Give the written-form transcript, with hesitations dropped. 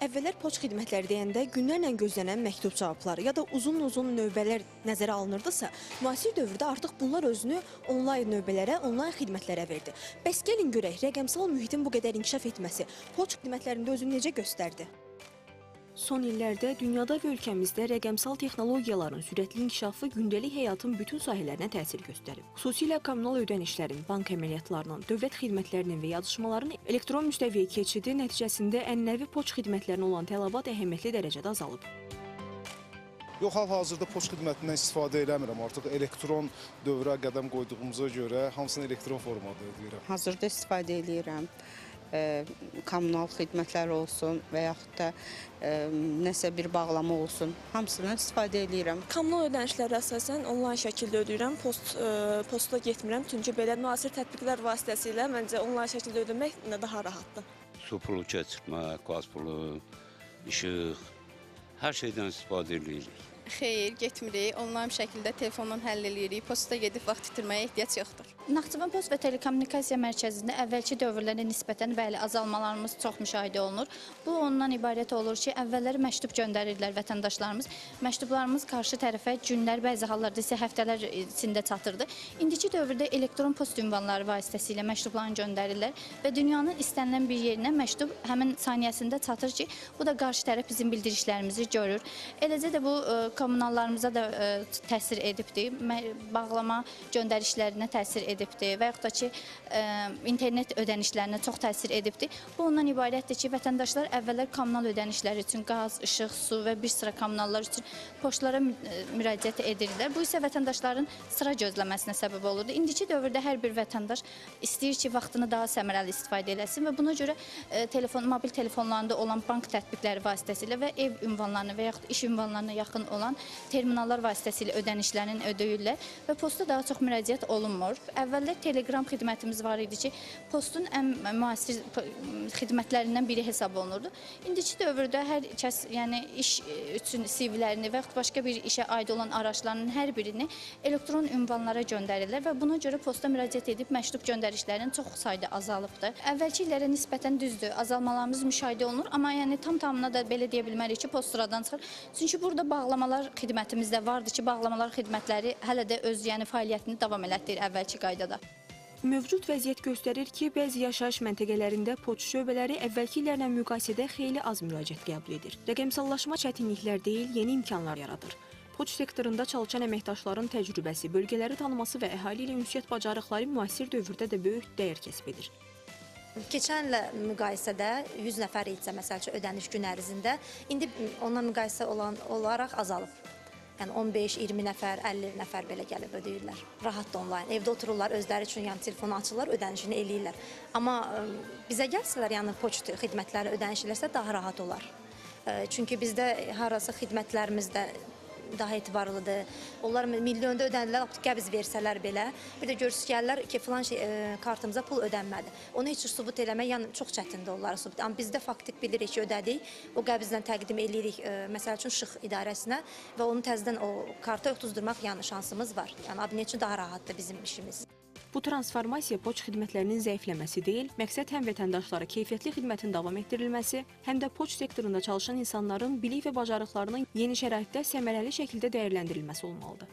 Əvvəllər poçt xidmətləri deyəndə günlərlə gözlənən məktub cavabları ya da uzun növbələr nəzərə alınırdısa, müasir dövrdə artıq bunlar özünü onlayn növbələrə, onlayn xidmətlərə verdi. Bəs gəlin görək, rəqəmsal mühitin bu qədər inkişaf etməsi poçt xidmətlərində özünü necə göstərdi? Son illərdə dünyada və ölkəmizdə rəqəmsal texnologiyaların sürətli inkişafı gündəlik həyatın bütün sahələrinə təsir göstərib. Xüsusilə kommunal ödənişlərin, bank əməliyyatlarının, dövlət xidmətlərinin və yazışmaların elektron müstəviyə keçidi nəticəsində ənənəvi poçt xidmətlərinə olan tələbat əhəmiyyətli dərəcədə azalıb. Yox, hal-hazırda poçt xidmətindən istifadə eləmirəm. Artıq elektron dövrə qədəm qoyduğumuza görə hamısını elektron formada edirəm. Hazırda istifadə edirəm. Kommunal xidmətlər olsun və yaxud da nəsə bir bağlama olsun, hamısından istifadə edirəm. Kommunal ödənişləri əsasən onlayn şəkildə ödəyirəm, posta getmirəm, çünki belə müasir tətbiqlər vasitəsilə məncə onlayn şəkildə ödəmək daha rahatdır. Su pulu keçirmək, qaz pulu, işıq, hər şeydən istifadə edirik. Xeyr, getmirik. Onlayn şəkildə telefondan həll edirik. Posta gedib vaxt itirməyə ehtiyac yoxdur. Naxçıvan Post və Telekommunikasiya Mərkəzində əvvəlki dövrlərə nisbətən bəli azalmalarımız çox müşahidə olunur. Bu ondan ibarət olur ki, əvvəlləri məktub göndərirlər vətəndaşlarımız. Məktublarımız qarşı tərəfə günlər, bəzi hallarda isə həftələr içində çatırdı. İndiki dövrdə elektron post ünvanları vasitəsilə məktublarını göndərirlər və dünyanın istənilən bir yerinə məktub həmin saniyəsində çatır ki, bu da qarşı tərəf bizim bildirişlərimizi görür. Eləcə də bu kommunallarımıza da təsir edibdir, bağlama göndərişlərinə təsir edibdir və yaxud da ki, internet ödənişlərinə çox təsir edibdir. Bu ondan ibarətdir ki, vətəndaşlar əvvəllər kommunal ödənişləri üçün qaz, işıq, su və bir sıra kommunallar üçün poçtlara müraciət edirlər. Bu isə vətəndaşların sıra gözləməsinə səbəb olurdu. İndiki dövrdə hər bir vətəndaş istəyir ki, vaxtını daha səmərəli istifadə eləsin və buna görə mobil telefonlarında olan bank tətbiqləri vasitəsilə və ev ünvanlarına və yaxud iş ünvanlarına yaxın olan terminallar vasitəsilə ödənişlərini ödəyirlər və posta daha çox müraciət olunmur. Əvvəllər telegram xidmətimiz var idi ki, postun ən müasir xidmətlərindən biri hesab olunurdu. İndiki dövrdə hər kəs, yəni iş üçün CV-lərini və yaxud başqa bir işə aid olan araçlarının hər birini elektron ünvanlara göndərirlər və buna görə posta müraciət edib məktub göndərişlərinin çox sayda azalıbdır. Əvvəlki illərə nisbətən düzdür, azalmalarımız müşahidə olunur, amma yəni tam-tamına da belə deyə bilmərik ki, post sıradan çıxır. Çünki burada bağlamalar xidmətimizdə vardı ki, bağlamalar xidmətləri hələ də öz fəaliyyətini davam elətdirir əvvəlki qaydada. Mövcud vəziyyət göstərir ki, bəzi yaşayış məntəqələrində poçt şöbələri əvvəlki illərlə müqayisədə xeyli az müraciət qəbul edir. Rəqəmsallaşma çətinliklər deyil, yeni imkanlar yaradır. Poçt sektorunda çalışan əməkdaşların təcrübəsi, bölgələri tanıması və əhali ilə ünsiyyət bacarıqları müasir dövrdə də böyük dəyər kəsb edir. Keçən ilə müqayisədə 100 nəfər etsə, məsəl üçün ödəniş gün ərzində, indi ondan müqayisə olaraq azalıb. Yəni 15-20 nəfər, 50 nəfər belə gəlib ödəyirlər. Rahat da onlayn. Evdə otururlar, özləri üçün telefonu açırlar, ödənişini eləyirlər. Amma bizə gəlsələr, poçt xidmətləri ödəniş eləsə daha rahat olar. Çünki bizdə harası xidmətlərimizdə daha etibarlıdır. Onlar milyonda ödənirlər, qəbz versələr belə. Bir də görürsünüz gəlirlər ki, filan kartımıza pul ödənmədi. Onu heç sübut eləmək, çox çətindir onlara sübut. Amma bizdə faktik bilirik ki, ödədik, o qəbzlə təqdim edirik, məsəl üçün Şıx idarəsinə və onu təzədən o karta ötüzdürmək şansımız var. Yəni abunent üçün daha rahatdır bizim işimiz. Bu transformasiya poçt xidmətlərinin zəifləməsi deyil, məqsəd həm vətəndaşlara keyfiyyətli xidmətin davam etdirilməsi, həm də poçt sektorunda çalışan insanların bilik və bacarıqlarının yeni şəraitdə səmərəli şəkildə dəyərləndirilməsi olmalıdır.